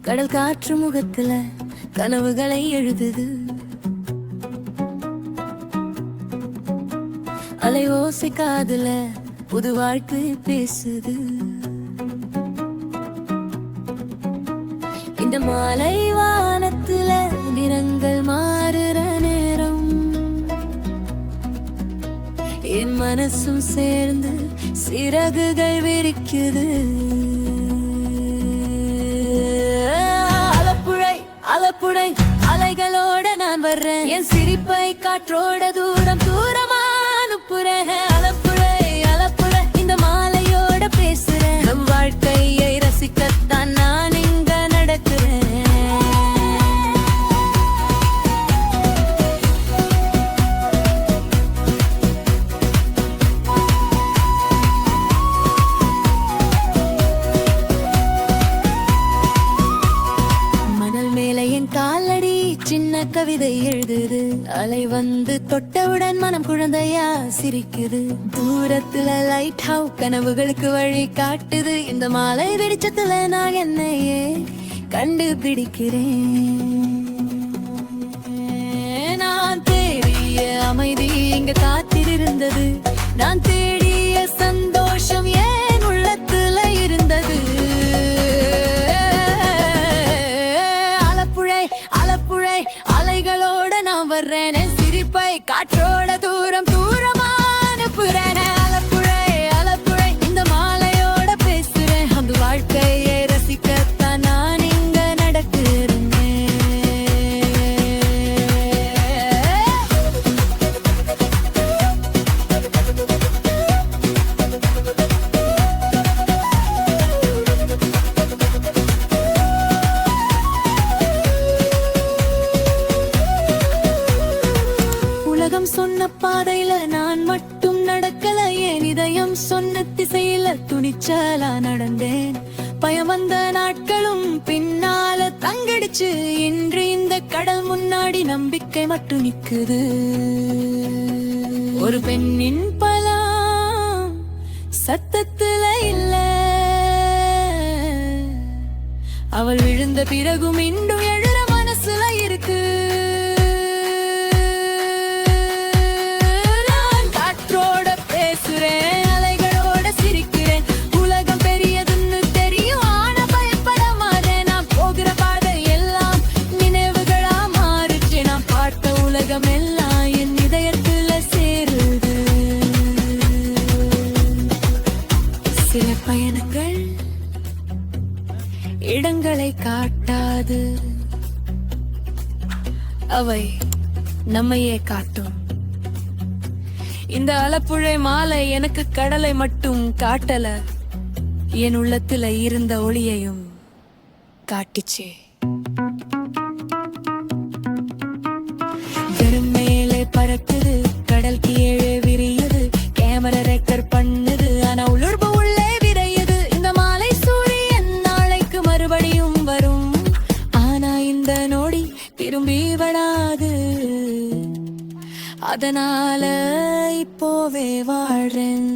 கடல் காற்று முகத்துல கனவுகளை எழுதுது, அலை ஓசை காதுல புது வாழ்க்கை பேசுது. இந்த மாலை வானத்துல நிறங்கள் மாறுற நேரம், என் மனசும் சேர்ந்து சிறகுகள் விரிக்குது. அலப்புழை அலைகளோட நான் வர்றேன், என் சிரிப்பை காற்றோட தூரம் தூரமா அனுப்புறேன். அலப்புழை இந்த மாலையோட பேசுறேன், நம் வாழ்க்கையை ரசிக்கத்தான் நான் இங்க நடக்கிறேன். காலடி சின்ன கவிதை எழுதுது, அலை வந்து தொட்டவுடன் மனம் குழந்தையா சிரிக்குது. தூரத்துல லைட் ஹவுஸ் கனவுகளுக்கு வழி காட்டுது. இந்த மாலை வெளிச்சத்துல நான் என்னையே கண்டுபிடிக்கிறேன். நான் தேடிய அமைதி இங்க காத்திருந்தது, நான் தேடிய சந்தோஷம் ஏன் உள்ளத்துல இருந்தது. அலைகளோட நான் வர்றேன், சிரிப்பை காற்றோட தூரம் தூரமா அனுப்புறேன். அலப்புழை இந்த மாலையோட பேசுறேன், அந்த வாழ்க்கையை ரசிக்கத்தான் நான் இங்க நடக்கிறேன். சொன்ன பாதையில நான் மட்டும் நடக்கல, என் இதயம் சொன்ன திசையில துணிச்சலா நடந்தேன். பயம் வந்த நாட்களும் பின்னால தங்கடிச்சு, இன்று இந்த கடல் முன்னாடி நம்பிக்கை மட்டும் நிக்குது. ஒரு பெண்ணின் பலம் சத்தத்துல இல்ல, அவள் விழுந்த பிறகு மீண்டும் எழுற மனசுல இருக்கு. அலைகளோட சிரிக்கிறேன், உலகம் பெரியதுன்னு தெரியும், ஆனா பயப்பட மாட்டேன். நான் போகிற பாதை எல்லாம் நினைவுகளா மாறுச்சு, நான் பார்த்த உலகம் எல்லாம் என் இதயத்துல சேருது. சில பயணங்கள் இடங்களை காட்டாது, அவை நம்மையே காட்டும். இந்த அலப்புழை மாலை எனக்கு கடலை மட்டும் காட்டல, என் உள்ளத்துல இருந்த ஒளியையும் காட்டிச்சே. வெறும் மேலே பறக்குது, கடல் கீழே விரியுது, கேமரா ரெக்கர் பண்ணுது, ஆனா உளுர்பு உள்ளே விரையுது. இந்த மாலை சூரியன் நாளைக்கு மறுபடியும் வரும், ஆனா இந்த நொடி திரும்பி வராது. அதனால இப்போவே வாழ்றேன்.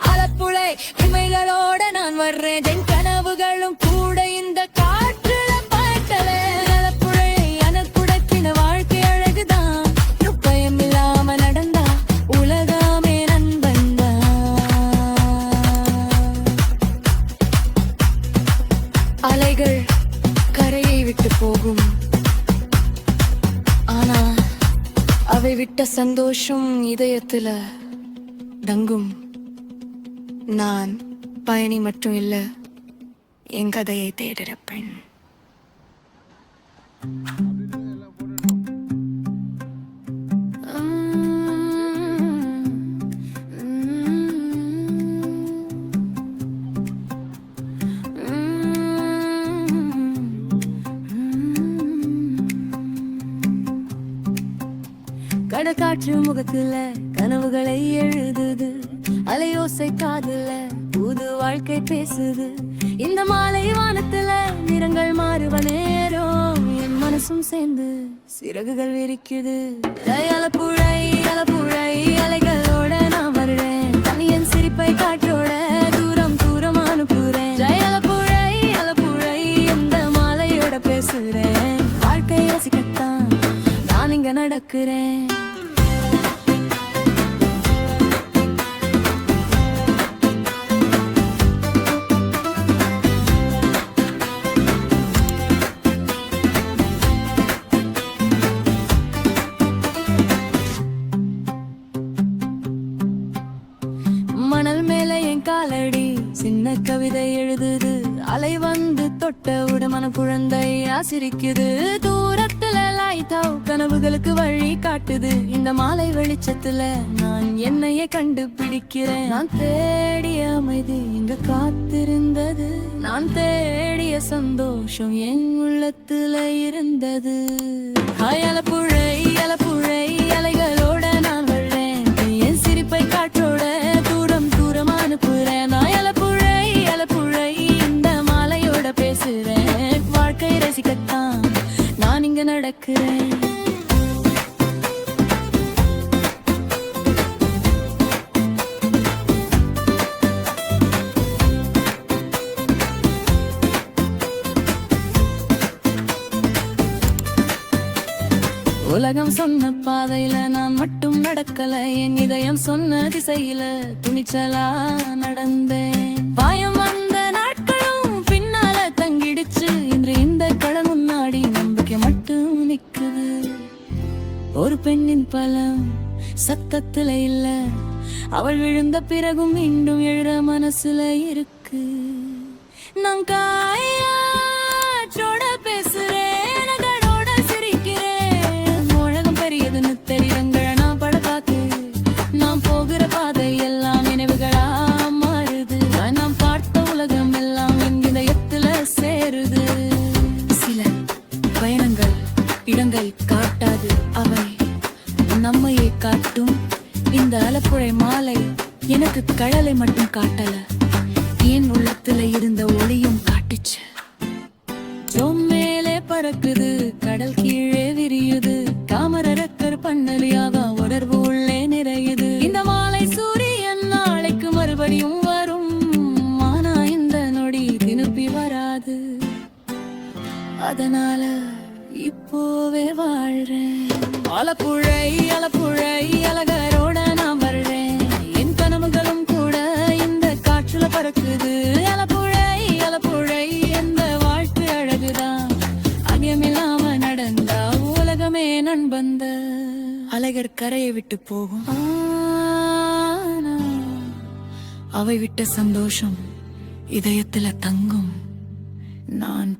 அலப்புழை உண்மைகளோட நான் வர்றேன், என் கனவுகளும் கூட இந்த காற்றுல பார்க்கல. அனற்புடத்தின வாழ்க்கை அழகுதான், பயம் இல்லாம நடந்தா உலகமே நண்பந்தா. அலைகள் கரையை விட்டு போகும், ஆனா அவை விட்ட சந்தோஷம் இதயத்துல தங்கும். நான் பயணி மட்டும் இல்ல, என் கதையை தேடுற பெண். கடற்காற்று முகத்துல கனவுகளை எழுதுது, அலையோசை காதுல புது வாழ்க்கை பேசுது. இந்த மாலை வானத்துல நிறங்கள் மாறுவ நேரம், மனசும் சேர்ந்து சிறகுகள் விரிக்குது. அலப்புழை அலப்புழை அலைகளோட நான் வருறேன், தனியன் சிரிப்பை காற்றோட தூரம் தூரம் அனுப்புறேன். அலப்புழை அலப்புழை இந்த மாலையோட பேசுறேன், வாழ்க்கை ரசிக்கத்தான் நான் இங்க நடக்கிறேன். மணல் மேல என் காலடி சின்ன கவிதை எழுதுது, அலை வந்து தொட்ட மன குழந்தை ஆசிரிக்குது. தூரத்துல லைட்டாவ் கனவுகளுக்கு வழி காட்டுது, இந்த மாலை வெளிச்சத்துல நான் என்னையே கண்டுபிடிக்கிறேன். நான் தேடிய அமைதி இங்க காத்திருந்தது, நான் தேடிய சந்தோஷம் என் உள்ளத்துல இருந்தது. அலப்புழை அலப்புழை அலைகளோட நான் வர்றேன், என் சிரிப்பை காற்றோட பேசுறேன், வாழ்க்கை ரசிக்கத்தான் நான் இங்க நடக்கிறேன். உலகம் சொன்ன பாதையில நான் மட்டும் நடக்கல, என் இதயம் சொன்ன திசையில துணிச்சலா நடந்தேன். பாயம் வந்த நாட்களும் பின்னால தங்கிடுச்சு, இன்று இந்த கடல் முன்னாடி நம்பிக்கை மட்டும் நிக்குது. ஒரு பெண்ணின் பலம் சத்தத்துல இல்ல, அவள் விழுந்த பிறகும் மீண்டும் எழுற மனசுல இருக்கு. நான் காயோட பேசுறேன், நகரோட சிரிக்கிறேன், உலகம் பெரியதுன்னு தெரியங்கள நான் பட பார்த்து, நான் போகிற பாதை எல்லாம் நினைவுகளா மாறுது. நான் பார்த்த உலகம் எல்லாம் என் இதயத்துல சேருது. சில பயணங்கள் இடங்கள் காட்டாது, அவை நம்மையே காட்டும். இந்த அலப்புழை மாலை எனக்கு கடலை மட்டும் காட்டல, என் உள்ளத்துல இருந்த ஒளியும் காட்டுச்சு. மேலே பறக்குது, கடல் கீழே விரியுது, காமரக்கர் பண்ணலியாக உணர்வு உள்ளே நிறையுது. இந்த மாலை சூரியன் நாளைக்கு மறுபடியும் வரும், ஆனா இந்த நொடி திருப்பி வராது. அதனால இப்போவே வாழ்றேன். அலப்புழை அலப்புழை அழகரோட நான் வர்றேன், என் கனவுகளும் கூட இந்த காற்றுல பறக்குது. அலப்புழை அலப்புழை எந்த வாழ்க்கை அழகுதான், அகமில்லாம நடந்தா உலகமே நண்பந்த. அலைகர் கரையை விட்டு போகும், ஆனா அவை விட்ட சந்தோஷம் இதயத்துல தங்கும். நான்